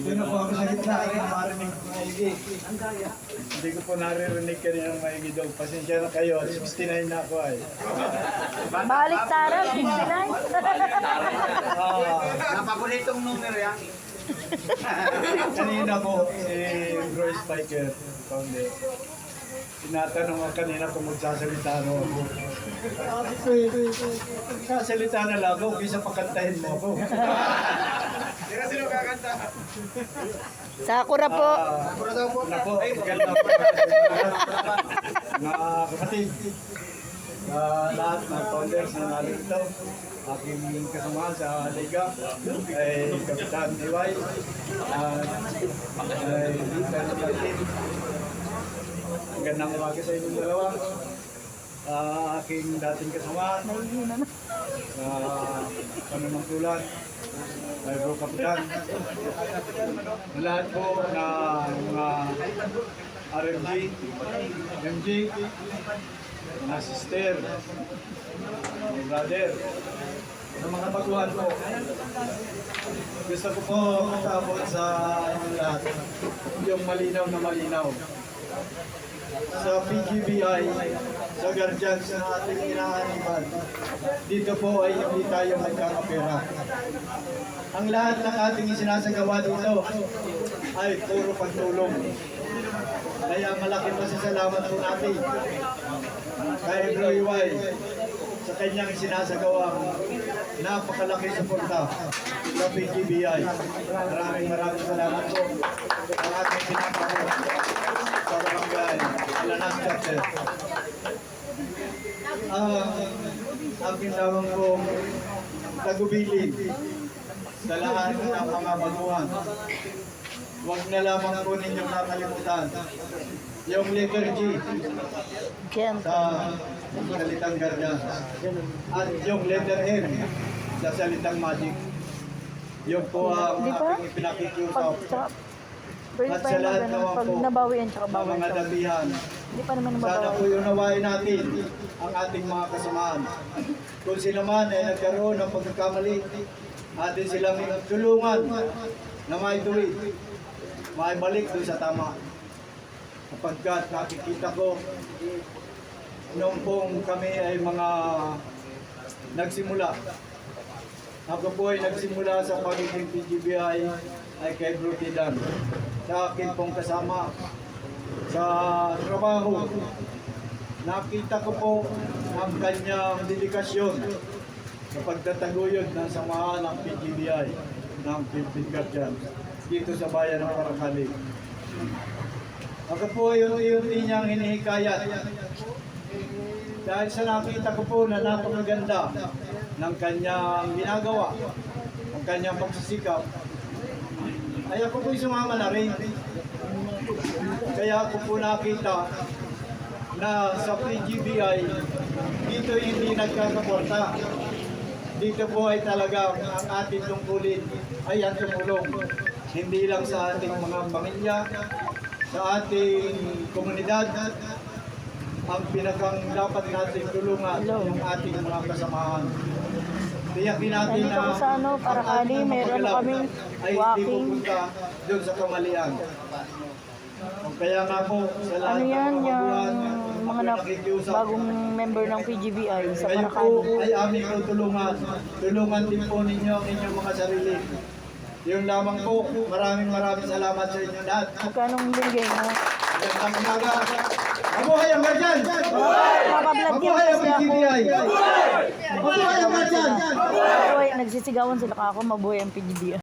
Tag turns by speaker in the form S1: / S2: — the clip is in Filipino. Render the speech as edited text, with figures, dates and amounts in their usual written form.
S1: Sino po ako sa gitna? Marinig ko maigi. Hindi ko po naririnig kaninang maigi daw. Pasensya na kayo. 69 na ako ay.
S2: Balik Tara, 69.
S3: Napakulitong numero yan.
S1: Kanina po, si Bro Spiker, Paundi. Tinatanong ako kanina kung magsasalita no ako. Sabi ko sasalita na lang ako, kaysa pakantahin mo ako.
S3: Sino sino kakanta?
S2: Sakura po.
S3: Sakura daw po.
S1: Nako, maganda po. Mga kapatid, lahat ng founders na narito, aking kasama sa Liga, ay Kapitan Iway, ay Lieutenant Martin. Magandang umaga sa inyong dalawa. Aking dating kasama, panunungkulan, ay Bro Kapitan. Lahat po na mga RMG, MG, mga sister, mga brother, mga baguhan po. Gusto ko po matapos sa inyong lahat yung malinaw na malinaw. Sa PGBI, sa guardians na ating inaaniban, dito po ay hindi tayo magkakapera. Ang lahat ng ating isinasagawa dito ay puro pagtulong. Kaya malaki pasasalamat po natin kay Bro Iway sa kanyang sinasagawang napakalaki suporta sa PGBI. Maraming salamat po sa ating pinapagawa sa barangay Alanas Chapter. Ang kinawang po tagubilin sa lahat ng mga baguhan. Huwag na lamang po ninyong nakalimutan yung letter G sa salitang guardian at yung letter M sa salitang magic. Yun po ang aking ipinakikiusap. At sa lahat naman
S2: pag
S1: po
S2: nabawian tsaka
S1: ng
S2: bawal
S1: mga
S2: siya.
S1: dabihan,
S2: Hindi pa naman
S1: sana po
S2: nababawi.
S1: unawain natin ang ating mga kasamaan. Kung sila man ay nagkaroon ng pagkakamali, atin silang tulungan na maituwid, maibalik doon sa tama. Kapagkat nakikita ko, noong pong kami ay mga nagsimula, ako po ay nagsimula sa pagiging PGBI ay kay Bro Tidan. Sa akin pong kasama sa trabaho, nakita ko po ang kanyang dedikasyon sa pagtataguyod ng samahan ng PGBI ng Philippine Guardians dito sa bayan ng Paracali. Ako po yung niyang hinihikayat dahil sa nakita ko po na napakaganda ng kanyang ginagawa, ang kanyang pagsisikap, ay ako po'y sumama na rin. Kaya ako po nakita na sa PGBI, dito hindi nagkakaporta. Dito po ay talaga ang ating tungkulin ay ang tumulong. Hindi lang sa ating mga pamilya, sa ating komunidad, ang pinakang dapat natin tulungan yung ating mga kasamahan. Tiyakin natin
S2: Nandito ko sa Paracali, meron kaming
S1: ay hindi
S2: walking.
S1: pupunta doon sa kamalian. Kaya nga po, sa lahat
S2: Ano yan,
S1: ng kababuhan,
S2: yung mga bagong member ng PGBI sa
S1: kayo po
S2: Paracali.
S1: ay aming tutulungan. Tulungan din po ninyo ang inyong mga sarili. Yun lamang po. Maraming salamat sa inyo lahat.
S2: Magkanong binigay mo?
S1: Magandang umaga. Mabuhay ang Guardian!
S2: Mabablog yan
S1: Mabuhay ang
S2: kasi ako.
S1: PGBI! Mabuhay ang Guardian!
S2: Mabuhay, nagsisigawan sila ka ako, mabuhay ang PGBI.